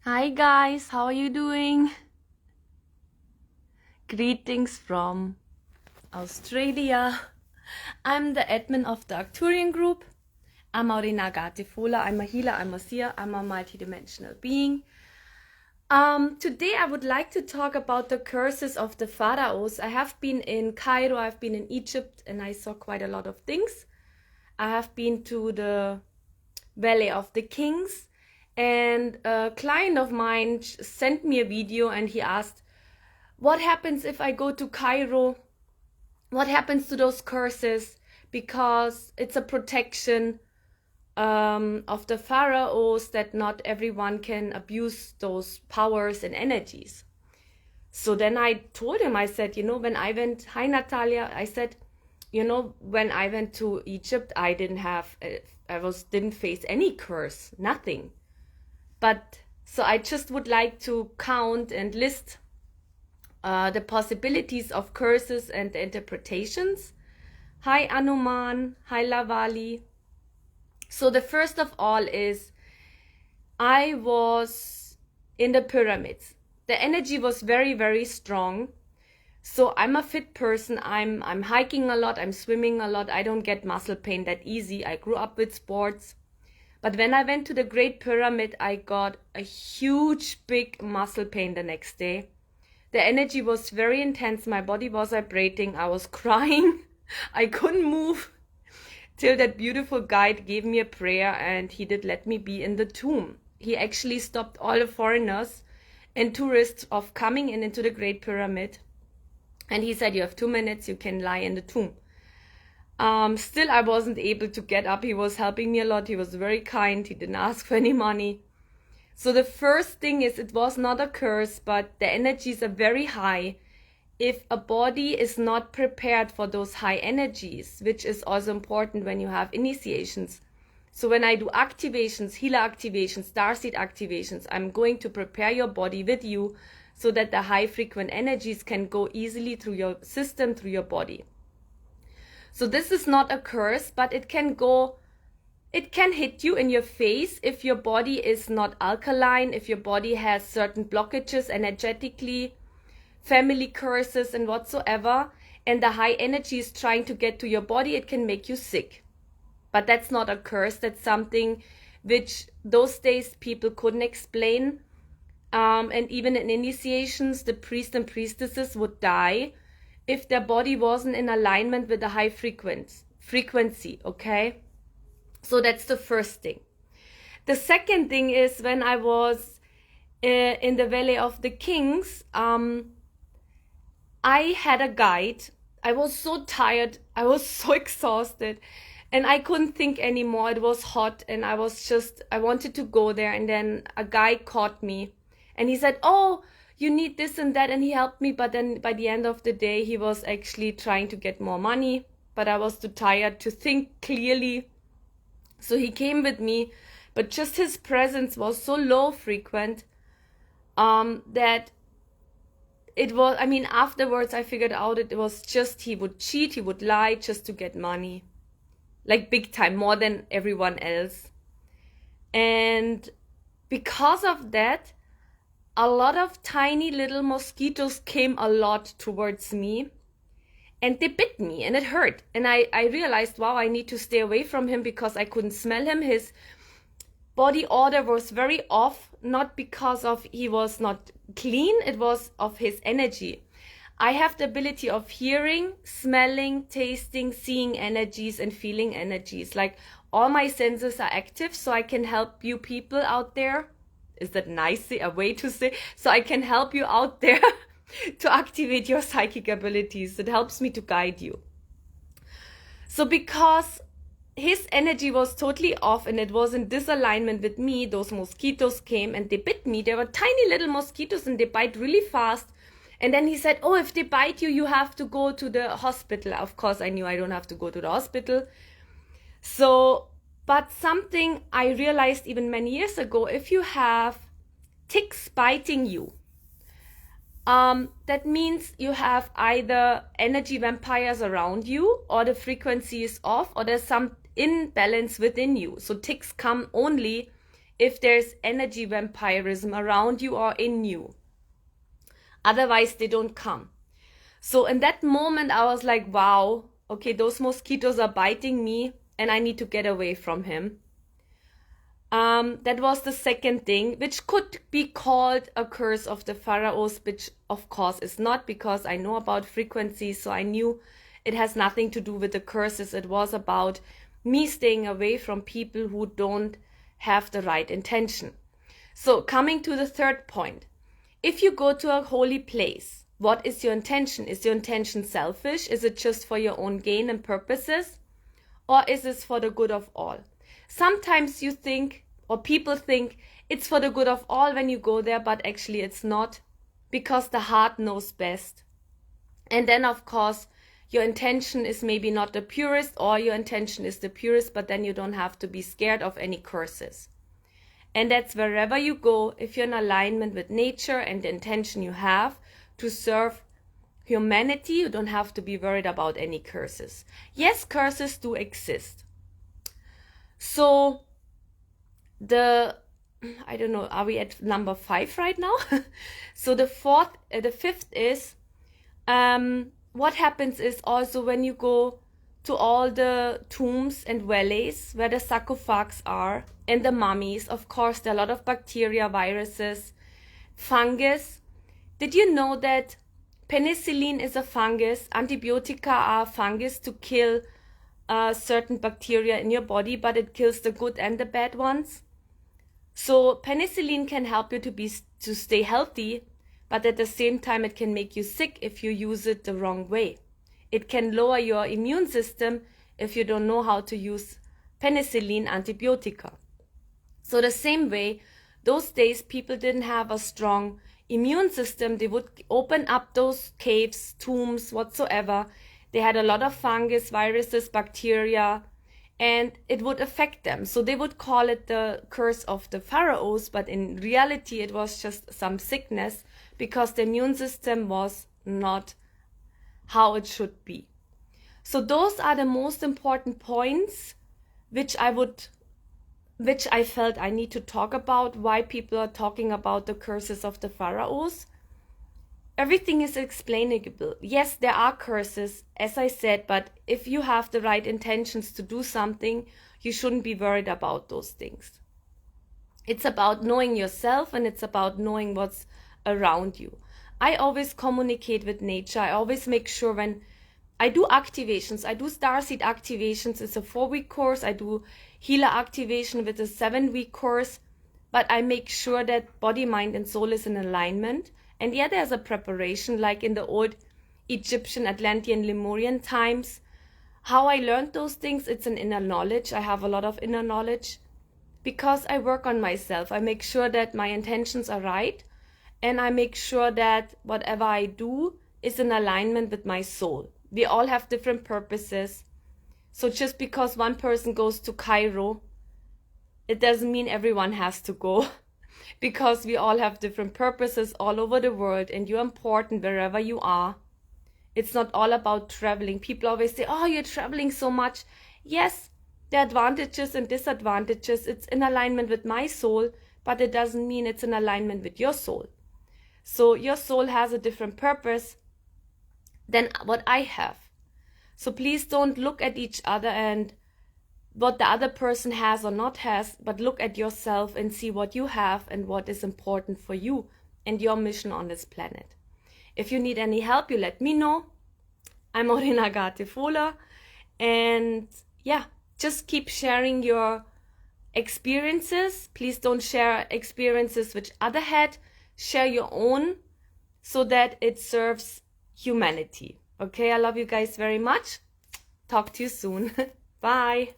Hi guys, how are you doing? Greetings from Australia. I'm the admin of the Arcturian group. I'm Aurina Gatifola. I'm a healer, I'm a seer, I'm a multidimensional being. Today I would like to talk about the curses of the pharaohs. I have been in Cairo, I've been in Egypt, and I saw quite a lot of things. I have been to the Valley of the Kings, and a client of mine sent me a video and he asked, what happens if I go to Cairo? What happens to those curses? Because it's a protection of the pharaohs that not everyone can abuse those powers and energies. So then I told him, I said, when I went, hi Natalia, I said, when I went to Egypt, I didn't face any curse, nothing. But so I just would like to count and list the possibilities of curses and interpretations. Hi Anuman, hi Lavali. So the first of all is, I was in the pyramids. The energy was very, very strong. So I'm a fit person. I'm hiking a lot, I'm swimming a lot. I don't get muscle pain that easy. I grew up with sports. But when I went to the Great Pyramid, I got a huge, big muscle pain the next day. The energy was very intense. My body was vibrating. I was crying. I couldn't move till that beautiful guide gave me a prayer and he did let me be in the tomb. He actually stopped all the foreigners and tourists of coming into the Great Pyramid. And he said, you have 2 minutes, you can lie in the tomb. Still, I wasn't able to get up. He was helping me a lot. He was very kind. He didn't ask for any money. So the first thing is, it was not a curse, but the energies are very high. If a body is not prepared for those high energies, which is also important when you have initiations. So when I do activations, healer activations, starseed activations, I'm going to prepare your body with you so that the high frequent energies can go easily through your system, through your body. So this is not a curse, but it can hit you in your face if your body is not alkaline, if your body has certain blockages energetically, family curses and whatsoever, and the high energy is trying to get to your body, it can make you sick. But that's not a curse, that's something which those days people couldn't explain. And even in initiations, the priest and priestesses would die if their body wasn't in alignment with the high frequency, okay? So that's the first thing. The second thing is, when I was in the Valley of the Kings, I had a guide. I was so tired, I was so exhausted, and I couldn't think anymore. It was hot and I wanted to go there, and then a guy caught me and he said, oh, you need this and that, and he helped me. But then by the end of the day, he was actually trying to get more money, but I was too tired to think clearly. So he came with me, but just his presence was so low frequent that it was, afterwards I figured out it was just, he would cheat, he would lie just to get money. Like big time, more than everyone else. And because of that, a lot of tiny little mosquitoes came a lot towards me, and they bit me and it hurt. And I realized, wow, I need to stay away from him because I couldn't smell him. His body odor was very off, not because of he was not clean, it was of his energy. I have the ability of hearing, smelling, tasting, seeing energies and feeling energies. Like all my senses are active, so I can help you people out there. Is that nice, a way to say? So I can help you out there to activate your psychic abilities. It helps me to guide you. So because his energy was totally off and it was in disalignment with me, those mosquitoes came and they bit me. They were tiny little mosquitoes and they bite really fast. And then he said, oh, if they bite you, you have to go to the hospital. Of course, I knew I don't have to go to the hospital. So, but something I realized even many years ago, if you have ticks biting you, that means you have either energy vampires around you, or the frequency is off, or there's some imbalance within you. So ticks come only if there's energy vampirism around you or in you. Otherwise, they don't come. So in that moment, I was like, wow, okay, those mosquitoes are biting me and I need to get away from him. That was the second thing, which could be called a curse of the pharaohs, which of course is not, because I know about frequencies, so I knew it has nothing to do with the curses. It was about me staying away from people who don't have the right intention. So coming to the third point, if you go to a holy place, what is your intention? Is your intention selfish? Is it just for your own gain and purposes? Or is this for the good of all? Sometimes you think, or people think, it's for the good of all when you go there, but actually it's not, because the heart knows best. And then, of course, your intention is maybe not the purest, or your intention is the purest, but then you don't have to be scared of any curses. And that's wherever you go, if you're in alignment with nature and the intention you have to serve humanity, you don't have to be worried about any curses. Yes, curses do exist. So I don't know, are we at number 5 right now? So the fifth is, what happens is also when you go to all the tombs and valleys where the sarcophags are and the mummies, of course, there are a lot of bacteria, viruses, fungus. Did you know that penicillin is a fungus? Antibiotica are fungus to kill certain bacteria in your body, but it kills the good and the bad ones. So penicillin can help you to stay healthy, but at the same time it can make you sick if you use it the wrong way. It can lower your immune system if you don't know how to use penicillin antibiotica. So the same way, those days people didn't have a strong immune system. They would open up those caves, tombs, whatsoever. They had a lot of fungus, viruses, bacteria, and it would affect them. So they would call it the curse of the pharaohs, but in reality it was just some sickness because the immune system was not how it should be. So those are the most important points which I felt I need to talk about, why people are talking about the curses of the pharaohs. Everything is explainable. Yes, there are curses, as I said, but if you have the right intentions to do something, you shouldn't be worried about those things. It's about knowing yourself and it's about knowing what's around you. I always communicate with nature. I always make sure when I do activations, I do starseed activations, it's a 4-week course. I do healer activation with a 7-week course, but I make sure that body, mind, and soul is in alignment. And yeah, there's a preparation, like in the old Egyptian, Atlantean, Lemurian times. How I learned those things, it's an inner knowledge. I have a lot of inner knowledge because I work on myself. I make sure that my intentions are right, and I make sure that whatever I do is in alignment with my soul. We all have different purposes. So just because one person goes to Cairo, it doesn't mean everyone has to go. Because we all have different purposes all over the world, and you're important wherever you are. It's not all about traveling. People always say, oh, you're traveling so much. Yes, there are advantages and disadvantages. It's in alignment with my soul, but it doesn't mean it's in alignment with your soul. So your soul has a different purpose than what I have. So please don't look at each other and what the other person has or not has, but look at yourself and see what you have and what is important for you and your mission on this planet. If you need any help, you let me know. I'm Orinaka Tefola, and yeah, just keep sharing your experiences. Please don't share experiences which other had. Share your own so that it serves humanity. Okay, I love you guys very much. Talk to you soon. Bye.